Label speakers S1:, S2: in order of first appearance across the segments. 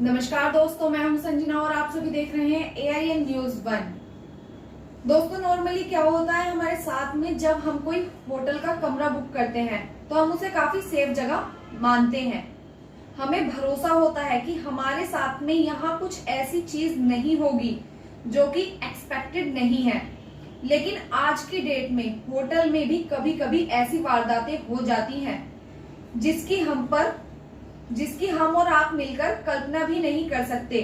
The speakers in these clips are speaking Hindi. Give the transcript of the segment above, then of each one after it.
S1: नमस्कार दोस्तों, मैं हूं संजना और आप सभी देख रहे हैं AIN न्यूज 1। दोस्तों, नॉर्मली क्या होता है हमारे साथ में, जब हम कोई होटल का कमरा बुक करते हैं तो हम उसे काफी सेफ जगह मानते हैं। हमें भरोसा होता है कि हमारे साथ में यहाँ कुछ ऐसी चीज नहीं होगी जो कि एक्सपेक्टेड नहीं है। लेकिन आज की डेट में होटल में भी कभी कभी ऐसी वारदातें हो जाती हैं जिसकी हम और आप मिलकर कल्पना भी नहीं कर सकते।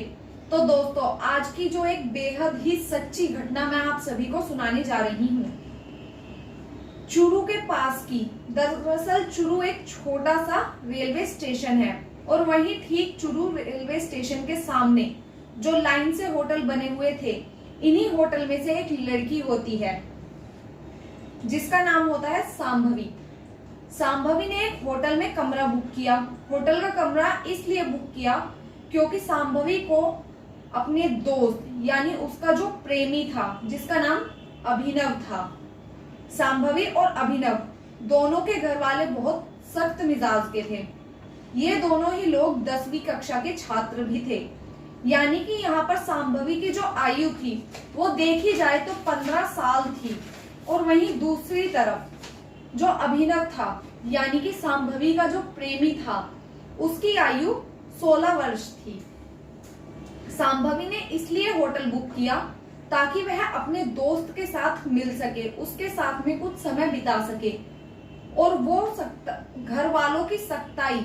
S1: तो दोस्तों, आज की जो एक बेहद ही सच्ची घटना मैं आप सभी को सुनाने जा रही हूँ, चूरू के पास की। दरअसल चूरू एक छोटा सा रेलवे स्टेशन है और वहीं ठीक चूरू रेलवे स्टेशन के सामने जो लाइन से होटल बने हुए थे, इन्हीं होटल में से एक लड़की होती है जिसका नाम होता है सांभवी। सांभवी ने एक होटल में कमरा बुक किया। होटल का कमरा इसलिए बुक किया क्योंकि सांभवी को अपने दोस्त यानी उसका जो प्रेमी था, जिसका नाम अभिनव था, सांभवी और अभिनव दोनों के घर वाले बहुत सख्त मिजाज के थे। ये दोनों ही लोग 10वीं कक्षा के छात्र भी थे, यानी कि यहाँ पर सांभवी की जो आयु थी वो देखी जाए तो 15 साल थी और वहीं दूसरी तरफ जो अभिनव था यानी कि सांभवी का जो प्रेमी था, उसकी आयु 16 वर्ष थी। सांभवी ने इसलिए होटल बुक किया ताकि वह अपने दोस्त के साथ मिल सके, उसके साथ में कुछ समय बिता सके और वो घर वालों की सख्ताई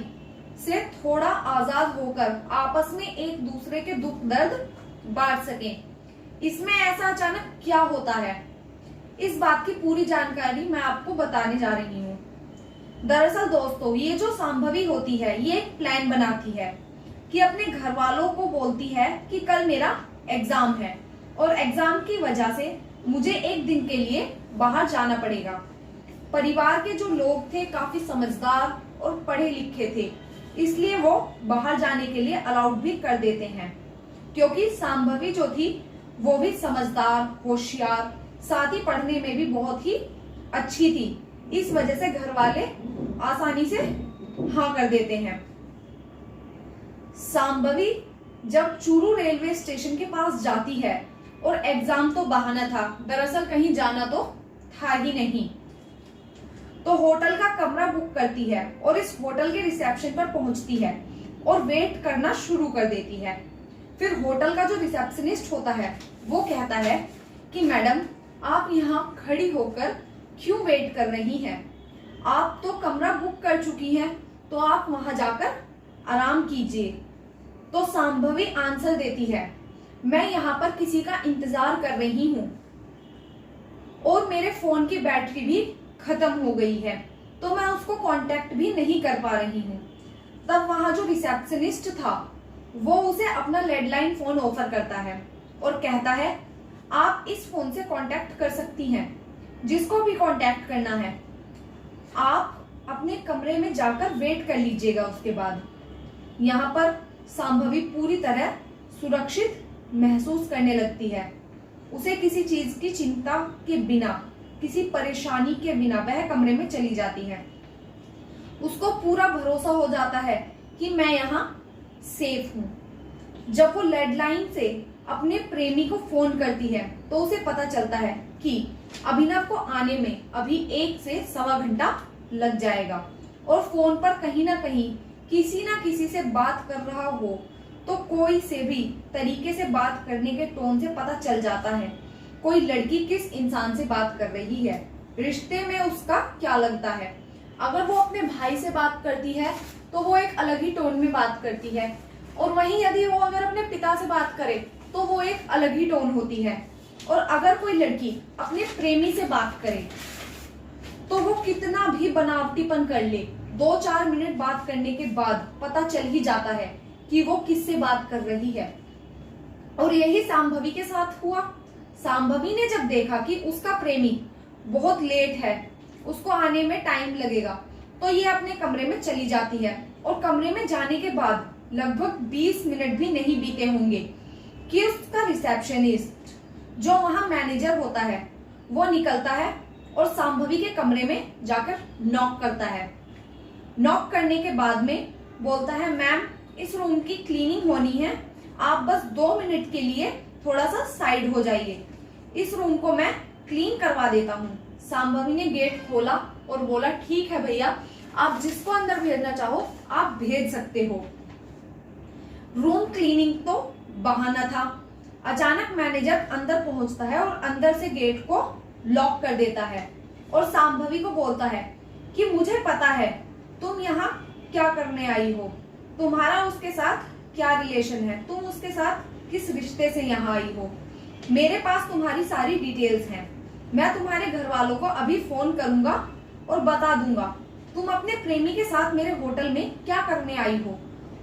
S1: से थोड़ा आजाद होकर आपस में एक दूसरे के दुख दर्द बांट सके। इसमें ऐसा अचानक क्या होता है, इस बात की पूरी जानकारी मैं आपको बताने जा रही हूँ। दरअसल दोस्तों, ये जो सांभवी होती है ये एक प्लान बनाती है कि अपने घर वालों को बोलती है कि कल मेरा एग्जाम है और एग्जाम की वजह से मुझे एक दिन के लिए बाहर जाना पड़ेगा। परिवार के जो लोग थे काफी समझदार और पढ़े लिखे थे, इसलिए वो बाहर जाने के लिए अलाउड भी कर देते हैं, क्योंकि सांभवी जो थी वो भी समझदार, होशियार, साथ ही पढ़ने में भी बहुत ही अच्छी थी। इस वजह से घर वाले आसानी से हाँ कर देते हैं। सांभवी जब चूरू रेलवे स्टेशन के पास जाती है, और एग्जाम तो बहाना था, दरअसल कहीं जाना तो था ही नहीं, तो होटल का कमरा बुक करती है और इस होटल के रिसेप्शन पर पहुंचती है और वेट करना शुरू कर देती है। फिर होटल का जो रिसेप्शनिस्ट होता है वो कहता है कि मैडम, आप यहाँ खड़ी होकर क्यों वेट कर रही हैं? आप तो कमरा बुक कर चुकी हैं, तो आप वहां जाकर आराम कीजिए। तो सांभवी आंसर देती है, मैं यहाँ पर किसी का इंतजार कर रही हूँ और मेरे फोन की बैटरी भी खत्म हो गई है, तो मैं उसको कांटेक्ट भी नहीं कर पा रही हूँ। तब वहां जो रिसेप्शनिस्ट था वो उसे अपना लैंडलाइन फोन ऑफर करता है और कहता है, आप इस फोन से कांटेक्ट कर सकती हैं, जिसको भी कांटेक्ट करना है आप अपने कमरे में जाकर वेट कर लीजिएगा। उसके बाद यहाँ पर सांभवी पूरी तरह सुरक्षित महसूस करने लगती है। उसे किसी चीज की चिंता के बिना, किसी परेशानी के बिना वह कमरे में चली जाती है। उसको पूरा भरोसा हो जाता है कि मैं यहाँ सेफ हूँ। जब वो लैंडलाइन से अपने प्रेमी को फोन करती है तो उसे पता चलता है कि अभिनव को आने में अभी 1 से सवा घंटा लग जाएगा और फोन पर कहीं ना किसी से बात कर रहा हो तो कोई से भी तरीके से बात करने के टोन से पता चल जाता है कोई लड़की किस इंसान से बात कर रही है, रिश्ते में उसका क्या लगता है। अगर वो अपने भाई से बात करती है तो वो एक अलग ही टोन में बात करती है, और वहीं यदि वो अगर अपने पिता से बात करे तो वो एक अलग ही टोन होती है। और अगर कोई लड़की अपने प्रेमी से बात करे तो वो कितना भी बनावटीपन कर ले, 2-4 मिनट बात करने के बाद पता चल ही जाता है कि वो किससे बात कर रही है। और यही सांभवी के साथ हुआ। सांभवी ने जब देखा कि उसका प्रेमी बहुत लेट है, उसको आने में टाइम लगेगा, तो ये अपने कमरे में चली जाती है। और कमरे में जाने के बाद लगभग 20 मिनट भी नहीं बीते होंगे कि उसका रिसेप्शनिस्ट जो वहां मैनेजर होता है वो निकलता है और सांभवी के कमरे में जाकर नॉक करता है। नॉक करने के बाद में बोलता है, मैम इस रूम की क्लीनिंग होनी है, आप बस 2 मिनट के लिए थोड़ा सा साइड हो जाइए, इस रूम को मैं क्लीन करवा देता हूँ। सांभवी ने गेट खोला और बोला ठीक है भैया, आप जिसको अंदर भेजना चाहो आप भेज सकते हो। रूम क्लीनिंग तो बहाना था। अचानक मैनेजर अंदर पहुंचता है और अंदर से गेट को लॉक कर देता है और सांभवी को बोलता है कि मुझे पता है तुम यहाँ क्या करने आई हो, तुम्हारा उसके साथ क्या रिलेशन है, तुम उसके साथ किस रिश्ते से यहाँ आई हो। मेरे पास तुम्हारी सारी डिटेल्स हैं, मैं तुम्हारे घर वालों को अभी फोन करूंगा और बता दूंगा तुम अपने प्रेमी के साथ मेरे होटल में क्या करने आई हो,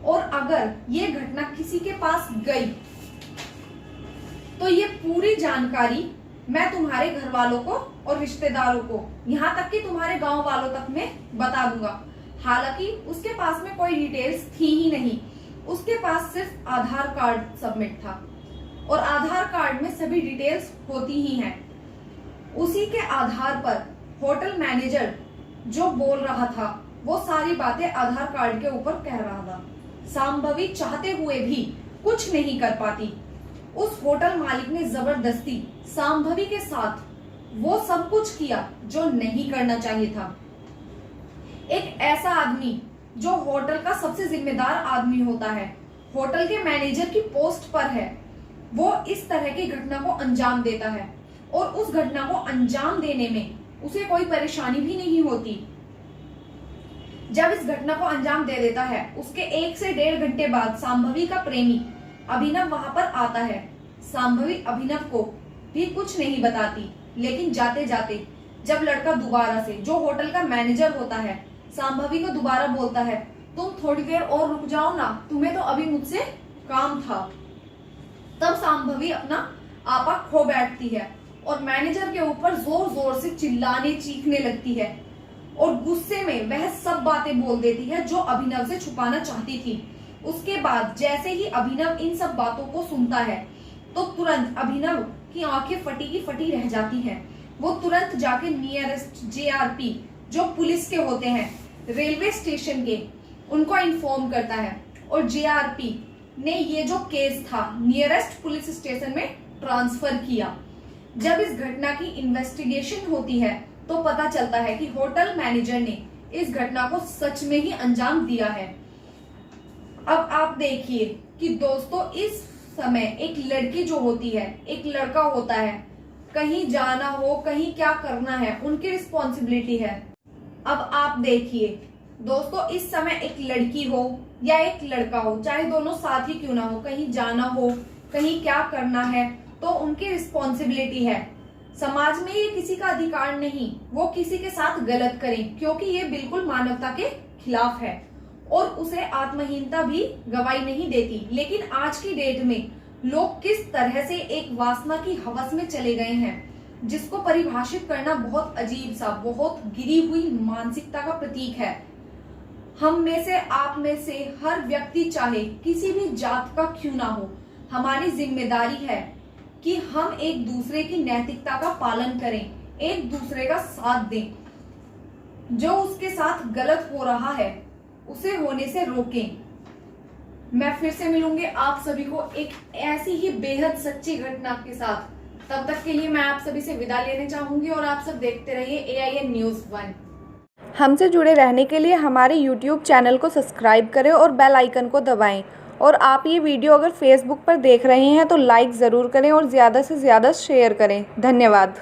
S1: और अगर ये घटना किसी के पास गई तो ये पूरी जानकारी मैं तुम्हारे घर वालों को और रिश्तेदारों को, यहाँ तक कि तुम्हारे गांव वालों तक में बता दूंगा। हालांकि उसके पास में कोई डिटेल्स थी ही नहीं, उसके पास सिर्फ आधार कार्ड सबमिट था और आधार कार्ड में सभी डिटेल्स होती ही हैं। उसी के आधार पर होटल मैनेजर जो बोल रहा था वो सारी बातें आधार कार्ड के ऊपर कह रहा था। सांभवी चाहते हुए भी कुछ नहीं कर पाती। उस होटल मालिक ने जबरदस्ती सांभवी के साथ वो सब कुछ किया जो नहीं करना चाहिए था। एक ऐसा आदमी जो होटल का सबसे जिम्मेदार आदमी होता है, होटल के मैनेजर की पोस्ट पर है, वो इस तरह की घटना को अंजाम देता है और उस घटना को अंजाम देने में उसे कोई परेशानी भी नहीं होती। जब इस घटना को अंजाम दे देता है उसके 1 से 1.5 घंटे बाद सांभवी का प्रेमी अभिनव वहां पर आता है। सांभवी अभिनव को भी कुछ नहीं बताती, लेकिन जाते जाते जब लड़का दोबारा से, जो होटल का मैनेजर होता है, सांभवी को दोबारा बोलता है तुम थोड़ी देर और रुक जाओ ना, तुम्हें तो अभी मुझसे काम था, तब सांभवी अपना आपा खो बैठती है और मैनेजर के ऊपर जोर जोर से चिल्लाने चीखने लगती है और गुस्से में वह सब बातें बोल देती है जो अभिनव से छुपाना चाहती थी। उसके बाद जैसे ही अभिनव इन सब बातों को सुनता है तो तुरंत अभिनव की आंखें फटी की फटी रह जाती हैं। वो तुरंत जाके नियरेस्ट JRP जो पुलिस के होते हैं रेलवे स्टेशन के, उनको इन्फॉर्म करता है और JRP ने ये जो केस था नियरेस्ट पुलिस स्टेशन में ट्रांसफर किया। जब इस घटना की इन्वेस्टिगेशन होती है तो पता चलता है कि होटल मैनेजर ने इस घटना को सच में ही अंजाम दिया है। अब आप देखिए कि दोस्तों इस समय एक लड़की जो होती है, एक लड़का होता है, कहीं जाना हो, कहीं क्या करना है, उनकी रिस्पॉन्सिबिलिटी है। अब आप देखिए दोस्तों, इस समय एक लड़की हो या एक लड़का हो, चाहे दोनों साथ ही क्यों ना हो, कहीं जाना हो, कहीं क्या करना है, तो उनकी रिस्पॉन्सिबिलिटी है। समाज में ये किसी का अधिकार नहीं वो किसी के साथ गलत करें, क्योंकि ये बिल्कुल मानवता के खिलाफ है और उसे आत्महीनता भी गवाही नहीं देती। लेकिन आज की डेट में लोग किस तरह से एक वासना की हवस में चले गए हैं, जिसको परिभाषित करना बहुत अजीब सा, बहुत गिरी हुई मानसिकता का प्रतीक है। हम में से, आप में से हर व्यक्ति, चाहे किसी भी जात का क्यों ना हो, हमारी जिम्मेदारी है कि हम एक दूसरे की नैतिकता का पालन करें, एक दूसरे का साथ दें, जो उसके साथ गलत हो रहा है उसे होने से रोकें। मैं फिर से मिलूंगी आप सभी को एक ऐसी ही बेहद सच्ची घटना के साथ। तब तक के लिए मैं आप सभी से विदा लेने चाहूंगी और आप सब देखते रहिए AIN News 1।
S2: हमसे जुड़े रहने के लिए हमारे YouTube चैनल को सब्सक्राइब करें और बेल आइकन को दबाएं। और आप ये वीडियो अगर फेसबुक पर देख रहे हैं तो लाइक ज़रूर करें और ज़्यादा से ज़्यादा शेयर करें। धन्यवाद।